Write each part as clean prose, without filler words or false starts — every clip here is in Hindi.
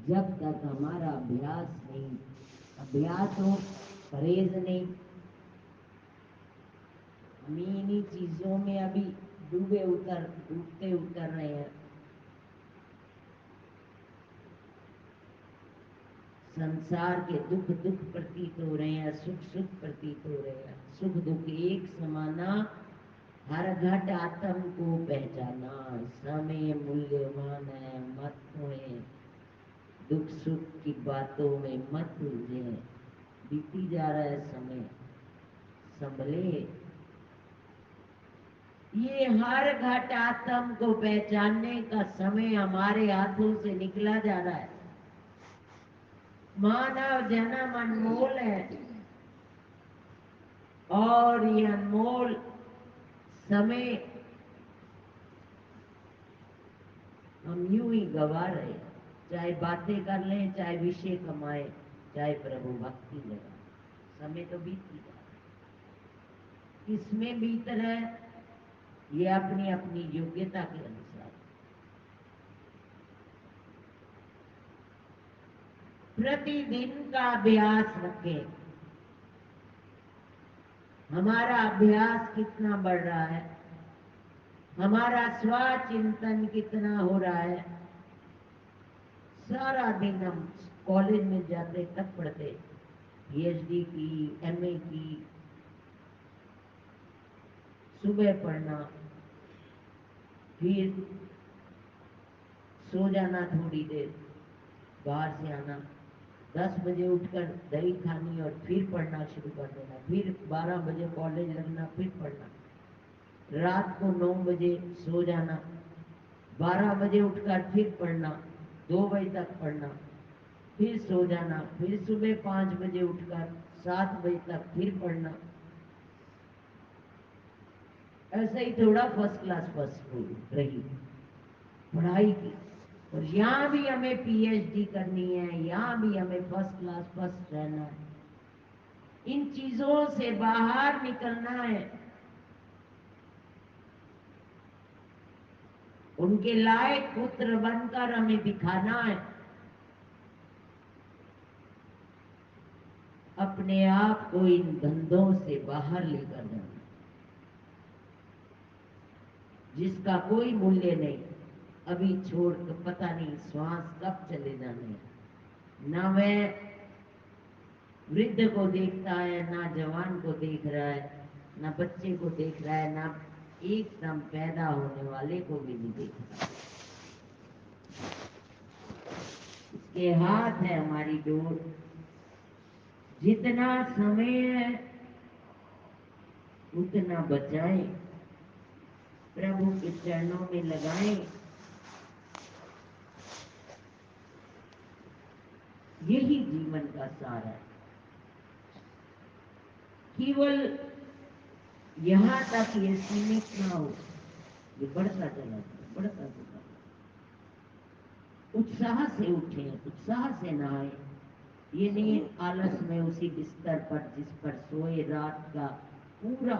जब तक हमारा अभ्यास हो, परहेज नहीं, हम इन्हीं चीजों में अभी डूबते उतर रहे हैं। संसार के दुख दुख प्रतीत हो रहे हैं, सुख सुख प्रतीत हो रहे हैं। सुख दुख एक समाना, हर घट आत्म को पहचाना। समय मूल्यवान है, मत खोए, दुख सुख की बातों में मत उलझे। बीती जा रहा है समय, संभले। ये हर घट आत्म को पहचानने का समय हमारे हाथों से निकला जा रहा है। मानव जन्म अनमोल है और ये अनमोल समय हम यूं ही गवा रहे हैं। चाहे बातें कर लें, चाहे विषय कमाए, चाहे प्रभु भक्ति लगाए, समय तो बीत ही जा रहा है। किसमें बीत रहा है, ये अपनी अपनी योग्यता के अनुसार। प्रतिदिन का अभ्यास रखें। हमारा अभ्यास कितना बढ़ रहा है, हमारा स्वचिंतन कितना हो रहा है। सारा दिन हम कॉलेज में जाते तब पढ़ते, पीएचडी की, एमए की, सुबह पढ़ना, फिर सो जाना थोड़ी देर, बाहर से आना, 10 बजे उठकर दही खानी और फिर पढ़ना शुरू कर देना, फिर 12 बजे कॉलेज लगना, फिर पढ़ना, रात को 9 बजे सो जाना, 12 बजे उठकर फिर पढ़ना, 2 बजे तक पढ़ना, फिर सो जाना, फिर सुबह 5 बजे उठकर 7 बजे तक फिर पढ़ना। ऐसे ही थोड़ा फर्स्ट क्लास फर्स्ट रही पढ़ाई की। और यहाँ भी हमें पीएचडी करनी है, यहाँ भी हमें फर्स्ट क्लास फर्स्ट रहना है। इन चीजों से बाहर निकलना है, उनके लायक पुत्र बनकर हमें दिखाना है। अपने आप को इन धंधों से बाहर लेकर जाना, जिसका कोई मूल्य नहीं। अभी छोड़ कर पता नहीं श्वास कब चले जाने। ना वह वृद्ध को देखता है, ना जवान को देख रहा है, ना बच्चे को देख रहा है, ना एकदम पैदा होने वाले को भी नहीं देख रहा। इसके हाथ है हमारी डोर। जितना समय है उतना बचाएं, प्रभु के चरणों में लगाएं। यही जीवन का सार है। केवल यहाँ तक ये सीमित ना हो, ये बढ़ता चला जाए, बढ़ता चला जाए। उत्साह से उठे, उत्साह से नहाए। ये नहीं आलस में उसी बिस्तर पर जिस पर सोए रात पूरा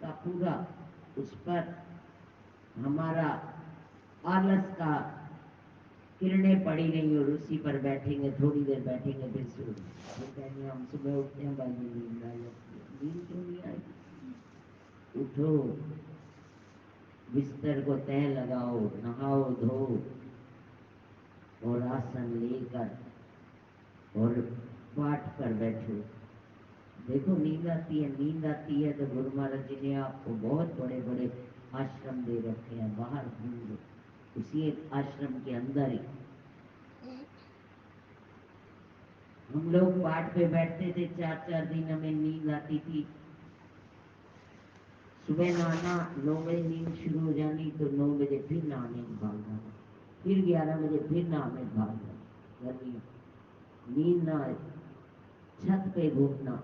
का पूरा, उस पर हमारा आलस का किरणें पड़ी गई और उसी पर बैठेंगे, थोड़ी देर बैठेंगे, फिर सो फिर कहेंगे हम सुबह उठते हैं, बाद में नींद आ जाती है। नींद क्यों नहीं आएगी? उठो, बिस्तर को तह लगाओ, नहाओ धो और आसन लेकर और पाठ पर बैठो। देखो नींद आती है, नींद आती है तो गुरु महाराज जी ने आपको बहुत बड़े बड़े आश्रम दे रखे हैं, बाहर घूम लो, उसी आश्रम के अंदर ही। हम लोग पाठ पे बैठते थे, 4 4 दिन हमें नींद आती थी। सुबह नहाना, 9 बजे नींद शुरू हो जानी तो 9 बजे फिर नहाने भाग जाना, फिर 11 बजे फिर नहाने भाग जाना। गर्मी नींद ना आए, छत पे घूमना,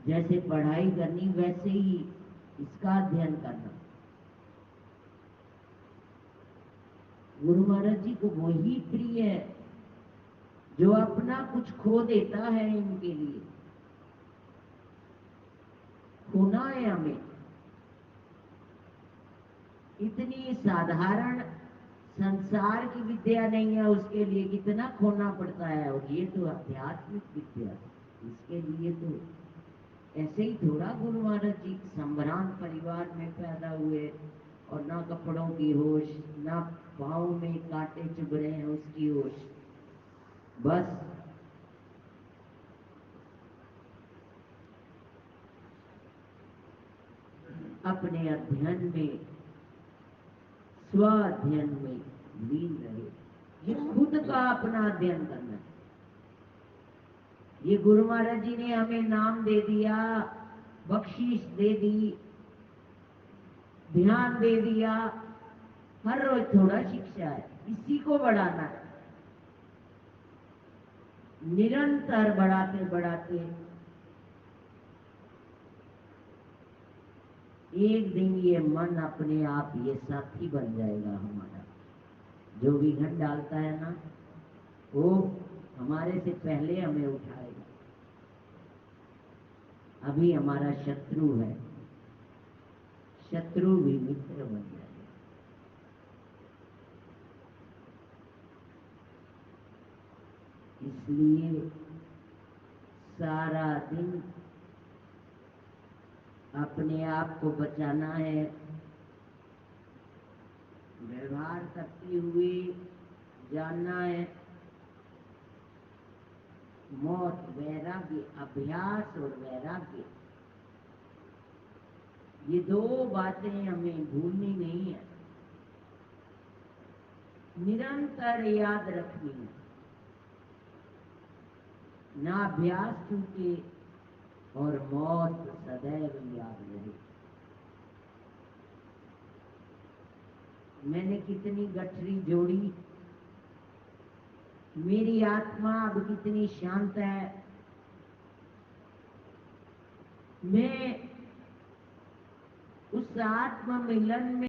जैसे पढ़ाई करनी वैसे ही इसका अध्ययन करना। गुरु महाराज जी को वही प्रिय है जो अपना कुछ खो देता है इनके लिए। खोना है हमें। इतनी साधारण संसार की विद्या नहीं है, उसके लिए कितना खोना पड़ता है। और ये तो आध्यात्मिक विद्या, इसके लिए तो ऐसे ही थोड़ा गुरु महाराज जी संभ्रांत परिवार में पैदा हुए और ना कपड़ों की होश, ना पाँव में कांटे चुभ रहे हैं उसकी होश। बस अपने अध्ययन में, स्व अध्ययन में लीन रहे। ये खुद का अपना अध्ययन करना है। ये गुरु महाराज जी ने हमें नाम दे दिया, बख्शीश दे दी, ध्यान दे दिया, हर रोज थोड़ा शिक्षा है, इसी को बढ़ाना है। निरंतर बढ़ाते बढ़ाते एक दिन ये मन अपने आप ये साथी बन जाएगा हमारा। जो विघन डालता है ना, वो हमारे से पहले हमें उठाएगा। अभी हमारा शत्रु है, शत्रु भी मित्र बन जाएगा। इसलिए सारा दिन अपने आप को बचाना है। व्यवहार करते हुए जानना है, मौत, वैराग्य, अभ्यास और वैराग्य, ये दो बातें हमें भूलनी नहीं है, निरंतर याद रखनी है। ना अभ्यास टूटे और मौत सदैव याद रहे। मैंने कितनी गठरी जोड़ी, मेरी आत्मा अब कितनी शांत है। मैं उस आत्म मिलन में